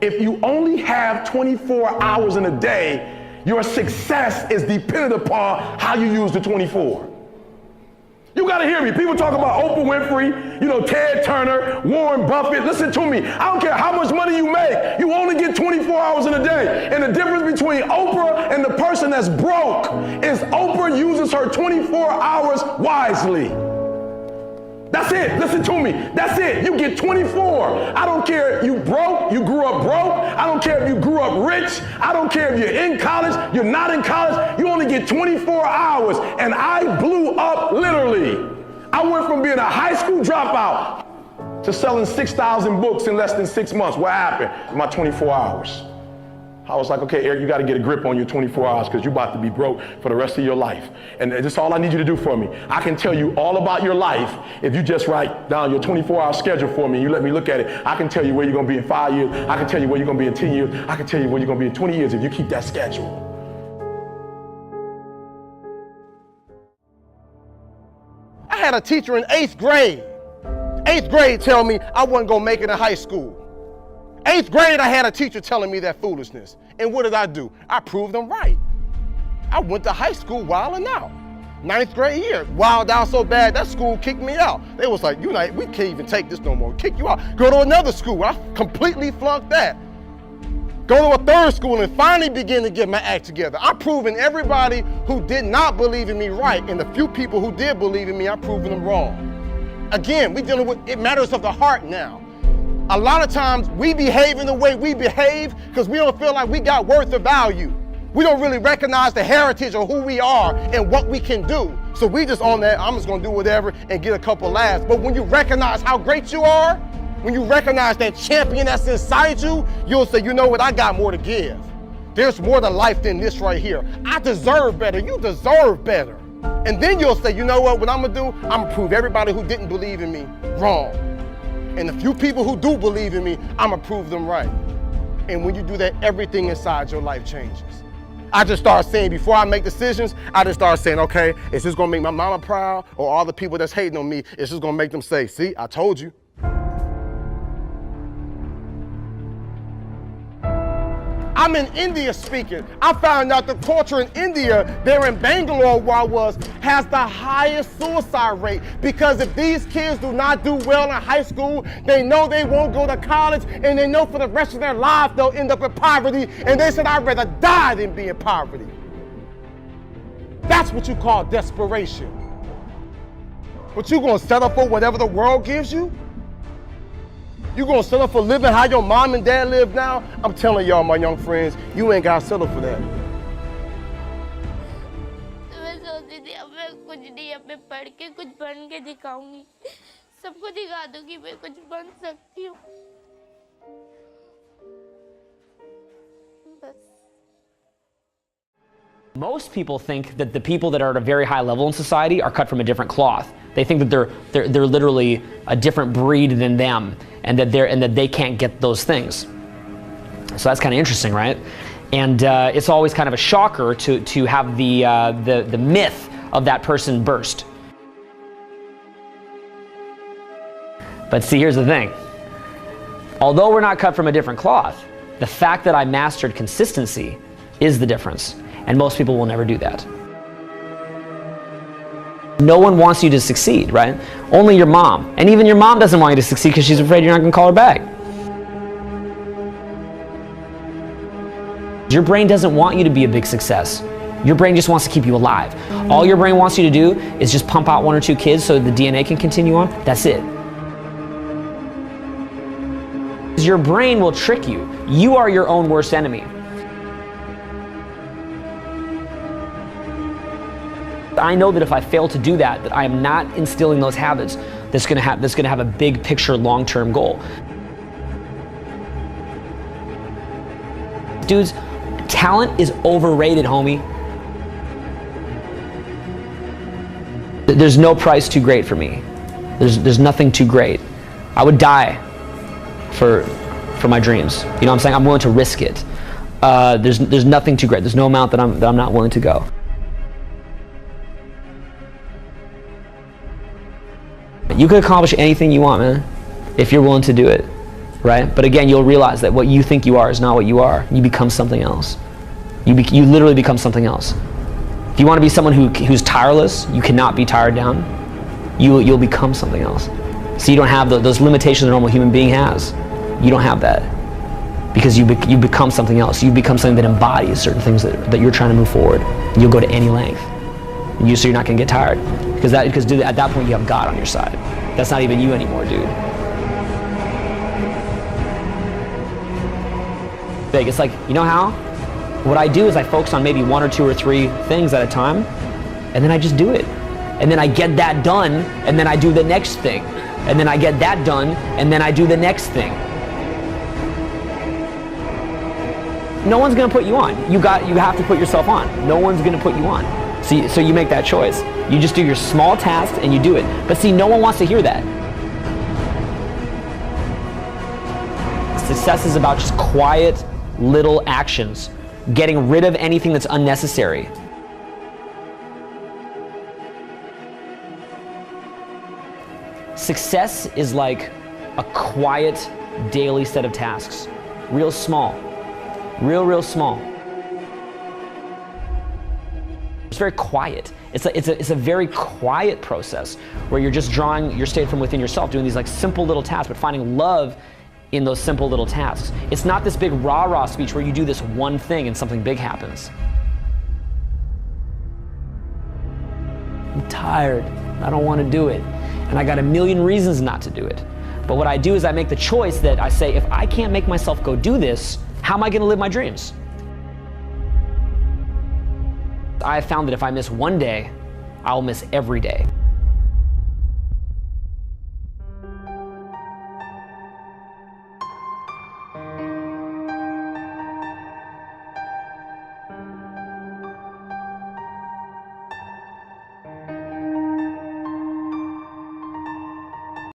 If you only have 24 hours in a day, your success is dependent upon how you use the 24. You gotta hear me. People talk about Oprah Winfrey, Ted Turner, Warren Buffett. Listen to me. I don't care how much money you make. You only get 24 hours in a day. And the difference between Oprah and the person that's broke is Oprah uses her 24 hours wisely. That's it. Listen to me. That's it. You get 24. I don't care if you broke, you grew up broke. I don't care if you grew up rich. I don't care if you're in college, you're not in college. You only get 24 hours. And I blew up literally. I went from being a high school dropout to selling 6,000 books in less than 6 months. What happened? In my 24 hours. I was like, okay, Eric, you got to get a grip on your 24 hours because you're about to be broke for the rest of your life. And that's all I need you to do for me. I can tell you all about your life if you just write down your 24-hour schedule for me and you let me look at it. I can tell you where you're going to be in 5 years. I can tell you where you're going to be in 10 years. I can tell you where you're going to be in 20 years if you keep that schedule. I had a teacher in 8th grade. 8th grade tell me I wasn't going to make it in high school. 8th grade, I had a teacher telling me that foolishness. And what did I do? I proved them right. I went to high school wilding out. 9th grade year, wild out so bad, that school kicked me out. They was like, we can't even take this no more. Kick you out. Go to another school. I completely flunked that. Go to a 3rd school and finally begin to get my act together. I'm proving everybody who did not believe in me right, and the few people who did believe in me, I'm proving them wrong. Again, we're dealing with it matters of the heart now. A lot of times we behave in the way we behave because we don't feel like we got worth or value. We don't really recognize the heritage of who we are and what we can do. So we just on that, I'm just gonna do whatever and get a couple laughs. But when you recognize how great you are, when you recognize that champion that's inside you, you'll say, you know what, I got more to give. There's more to life than this right here. I deserve better, you deserve better. And then you'll say, you know what I'm gonna do? I'm gonna prove everybody who didn't believe in me wrong. And the few people who do believe in me, I'm gonna prove them right. And when you do that, everything inside your life changes. I just start saying, before I make decisions, I just start saying, okay, is this gonna make my mama proud? Or all the people that's hating on me, is this gonna make them say, see, I told you. I'm in India speaking. I found out the culture in India, there in Bangalore where I was, has the highest suicide rate. Because if these kids do not do well in high school, they know they won't go to college, and they know for the rest of their life they'll end up in poverty. And they said, I'd rather die than be in poverty. That's what you call desperation. But you gonna settle for whatever the world gives you? You gonna settle for living how your mom and dad live now? I'm telling y'all, my young friends, you ain't gotta settle for that. मैं सोचती थी अब मैं कुछ नहीं, अब मैं पढ़ के कुछ बन के दिखाऊंगी, सबको दिखा दूंगी मैं कुछ बन सकती हूँ। बस। Most people think that the people that are at a very high level in society are cut from a different cloth. They think that they're literally a different breed than them, and that they can't get those things. So that's kind of interesting, right? And it's always kind of a shocker to have the myth of that person burst. But see, here's the thing. Although we're not cut from a different cloth, the fact that I mastered consistency is the difference. And most people will never do that. No one wants you to succeed, right? Only your mom. And even your mom doesn't want you to succeed because she's afraid you're not going to call her back. Your brain doesn't want you to be a big success. Your brain just wants to keep you alive. All your brain wants you to do is just pump out 1 or 2 kids so the DNA can continue on. That's it. Your brain will trick you. You are your own worst enemy. I know that if I fail to do that, I am not instilling those habits that's gonna have a big picture, long-term goal. Dudes, talent is overrated, homie. There's no price too great for me. There's nothing too great. I would die for my dreams. You know what I'm saying? I'm willing to risk it. There's nothing too great. There's no amount that I'm not willing to go. You can accomplish anything you want, man, if you're willing to do it. right? But again, you'll realize that what you think you are is not what you are. You become something else. You literally become something else. If you want to be someone who's tireless, you cannot be tired down. You'll become something else. So you don't have those limitations a normal human being has. You don't have that. Because you become something else. You become something that embodies certain things that you're trying to move forward. You'll go to any length. So you're not going to get tired. Because dude, at that point you have God on your side. That's not even you anymore, dude. Big. It's like, you know how? What I do is I focus on maybe 1 or 2 or 3 things at a time, and then I just do it. And then I get that done, and then I do the next thing. And then I get that done, and then I do the next thing. No one's gonna put you on. You have to put yourself on. No one's gonna put you on. So you make that choice. You just do your small tasks and you do it. But see, no one wants to hear that. Success is about just quiet little actions, getting rid of anything that's unnecessary. Success is like a quiet daily set of tasks, real small, real small. It's very quiet. It's a very quiet process where you're just drawing your state from within yourself, doing these like simple little tasks, but finding love in those simple little tasks. It's not this big rah-rah speech where you do this one thing and something big happens. I'm tired. I don't want to do it. And I got a million reasons not to do it. But what I do is I make the choice that I say, if I can't make myself go do this, how am I going to live my dreams? I have found that if I miss one day, I'll miss every day.